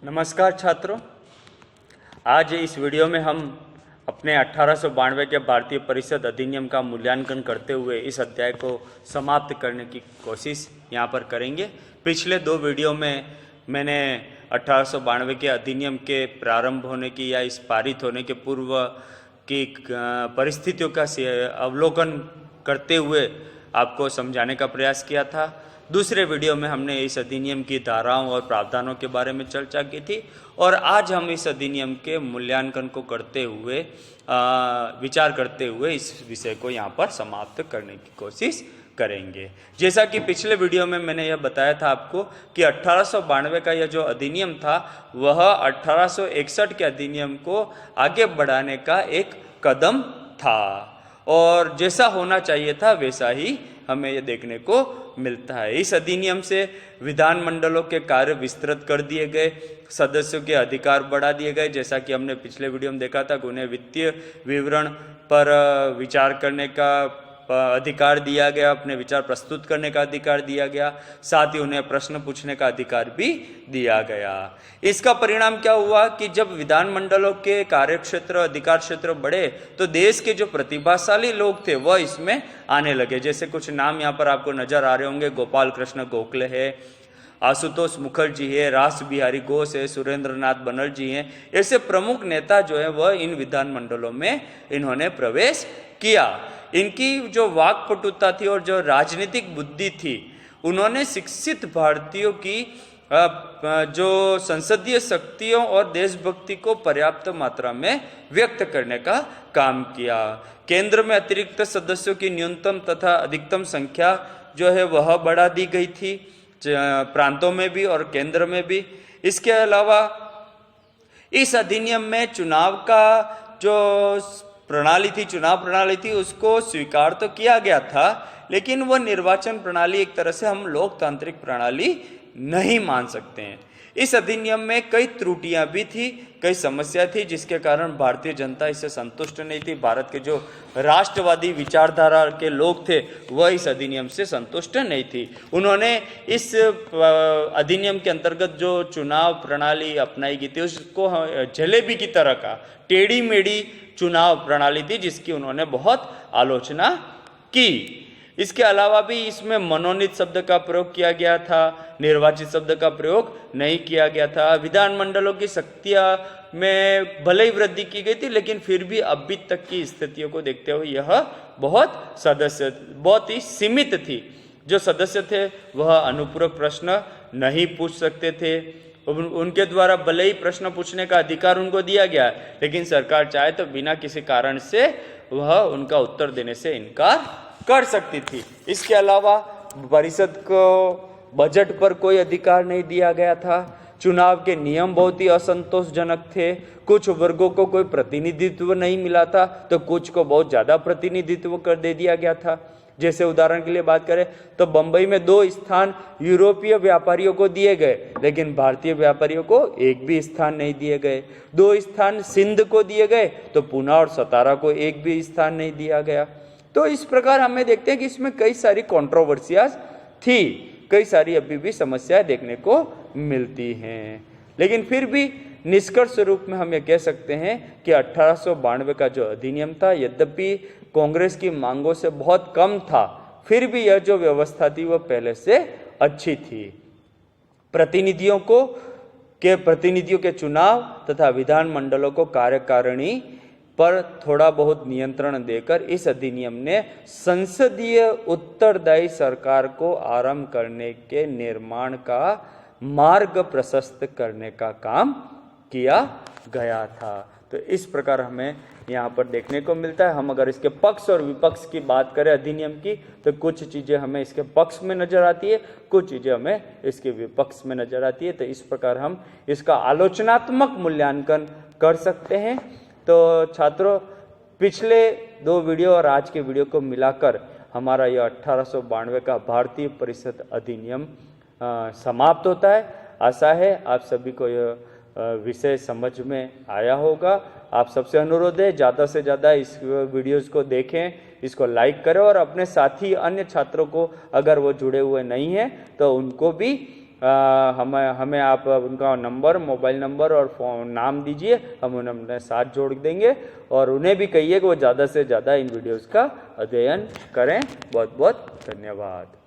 नमस्कार छात्रों, आज इस वीडियो में हम अपने 1892 के भारतीय परिषद अधिनियम का मूल्यांकन करते हुए इस अध्याय को समाप्त करने की कोशिश यहाँ पर करेंगे। पिछले दो वीडियो में मैंने 1892 के अधिनियम के प्रारंभ होने की या इस पारित होने के पूर्व की परिस्थितियों का अवलोकन करते हुए आपको समझाने का प्रयास किया था। दूसरे वीडियो में हमने इस अधिनियम की धाराओं और प्रावधानों के बारे में चर्चा की थी और आज हम इस अधिनियम के मूल्यांकन को करते हुए विचार करते हुए इस विषय को यहाँ पर समाप्त करने की कोशिश करेंगे। जैसा कि पिछले वीडियो में मैंने यह बताया था आपको कि 1892 का यह जो अधिनियम था वह 1861 के अधिनियम को आगे बढ़ाने का एक कदम था और जैसा होना चाहिए था वैसा ही हमें यह देखने को मिलता है। इस अधिनियम से विधानमंडलों के कार्य विस्तृत कर दिए गए, सदस्यों के अधिकार बढ़ा दिए गए। जैसा कि हमने पिछले वीडियो में देखा था कि उन्हें वित्तीय विवरण पर विचार करने का अधिकार दिया गया, अपने विचार प्रस्तुत करने का अधिकार दिया गया, साथ ही उन्हें प्रश्न पूछने का अधिकार भी दिया गया। इसका परिणाम क्या हुआ कि जब विधानमंडलों के कार्यक्षेत्र अधिकार क्षेत्र बढ़े तो देश के जो प्रतिभाशाली लोग थे वह इसमें आने लगे। जैसे कुछ नाम यहाँ पर आपको नजर आ रहे होंगे, गोपाल कृष्ण गोखले है, आशुतोष मुखर्जी है, रास बिहारी घोष है, सुरेंद्र नाथ बनर्जी हैं। ऐसे प्रमुख नेता जो है वह इन विधानमंडलों में इन्होंने प्रवेश किया। इनकी जो वाक्पटुता थी और जो राजनीतिक बुद्धि थी, उन्होंने शिक्षित भारतीयों की जो संसदीय शक्तियों और देशभक्ति को पर्याप्त मात्रा में व्यक्त करने का काम किया। केंद्र में अतिरिक्त सदस्यों की न्यूनतम तथा अधिकतम संख्या जो है वह बढ़ा दी गई थी, प्रांतों में भी और केंद्र में भी। इसके अलावा इस अधिनियम में चुनाव का जो चुनाव प्रणाली थी उसको स्वीकार तो किया गया था, लेकिन वह निर्वाचन प्रणाली एक तरह से हम लोकतांत्रिक प्रणाली नहीं मान सकते हैं। इस अधिनियम में कई त्रुटियां भी थी, कई समस्या थी, जिसके कारण भारतीय जनता इससे संतुष्ट नहीं थी। भारत के जो राष्ट्रवादी विचारधारा के लोग थे वह इस अधिनियम से संतुष्ट नहीं थी। उन्होंने इस अधिनियम के अंतर्गत जो चुनाव प्रणाली अपनाई गई थी उसको जलेबी की तरह का टेढ़ी मेढ़ी चुनाव प्रणाली थी, जिसकी उन्होंने बहुत आलोचना की। इसके अलावा भी इसमें मनोनीत शब्द का प्रयोग किया गया था, निर्वाचित शब्द का प्रयोग नहीं किया गया था। विधानमंडलों की शक्तियां में भले ही वृद्धि की गई थी, लेकिन फिर भी अभी तक की स्थितियों को देखते हुए यह बहुत ही सीमित थी। जो सदस्य थे वह अनुपूरक प्रश्न नहीं पूछ सकते थे। उनके द्वारा भले ही प्रश्न पूछने का अधिकार उनको दिया गया, लेकिन सरकार चाहे तो बिना किसी कारण से वह उनका उत्तर देने से इनकार कर सकती थी। इसके अलावा परिषद को बजट पर कोई अधिकार नहीं दिया गया था। चुनाव के नियम बहुत ही असंतोषजनक थे। कुछ वर्गों को कोई प्रतिनिधित्व नहीं मिला था तो कुछ को बहुत ज्यादा प्रतिनिधित्व कर दे दिया गया था। जैसे उदाहरण के लिए बात करें तो बंबई में 2 स्थान यूरोपीय व्यापारियों को दिए गए, लेकिन भारतीय व्यापारियों को एक भी स्थान नहीं दिए गए। 2 स्थान सिंध को दिए गए तो पूना और सतारा को एक भी स्थान नहीं दिया गया। तो इस प्रकार हमें देखते हैं कि इसमें कई सारी कंट्रोवर्सियाज थी, कई सारी अभी भी समस्याएं देखने को मिलती हैं। लेकिन फिर भी निष्कर्ष रूप में हम ये कह सकते हैं कि 1892 का जो अधिनियम था, यद्यपि कांग्रेस की मांगों से बहुत कम था, फिर भी यह जो व्यवस्था थी वह पहले से अच्छी थी। प्रतिनिधियों के चुनाव तथा विधानमंडलों को कार्यकारिणी पर थोड़ा बहुत नियंत्रण देकर इस अधिनियम ने संसदीय उत्तरदायी सरकार को आरंभ करने के निर्माण का मार्ग प्रशस्त करने का काम किया गया था। तो इस प्रकार हमें यहाँ पर देखने को मिलता है। हम अगर इसके पक्ष और विपक्ष की बात करें अधिनियम की, तो कुछ चीजें हमें इसके पक्ष में नजर आती है, कुछ चीजें हमें इसके विपक्ष में नजर आती है। तो इस प्रकार हम इसका आलोचनात्मक मूल्यांकन कर सकते हैं। तो छात्रों, पिछले 2 वीडियो और आज के वीडियो को मिलाकर हमारा यह 1892 का भारतीय परिषद अधिनियम समाप्त होता है। आशा है आप सभी को यह विषय समझ में आया होगा। आप सबसे अनुरोध है ज़्यादा से ज़्यादा इस वीडियोस को देखें, इसको लाइक करें और अपने साथी अन्य छात्रों को, अगर वो जुड़े हुए नहीं हैं तो उनको भी हमें आप उनका नंबर, मोबाइल नंबर और फ़ोन नाम दीजिए, हम उन्हें अपने साथ जोड़ देंगे और उन्हें भी कहिए कि वो ज़्यादा से ज़्यादा इन वीडियोज़ का अध्ययन करें। बहुत बहुत धन्यवाद।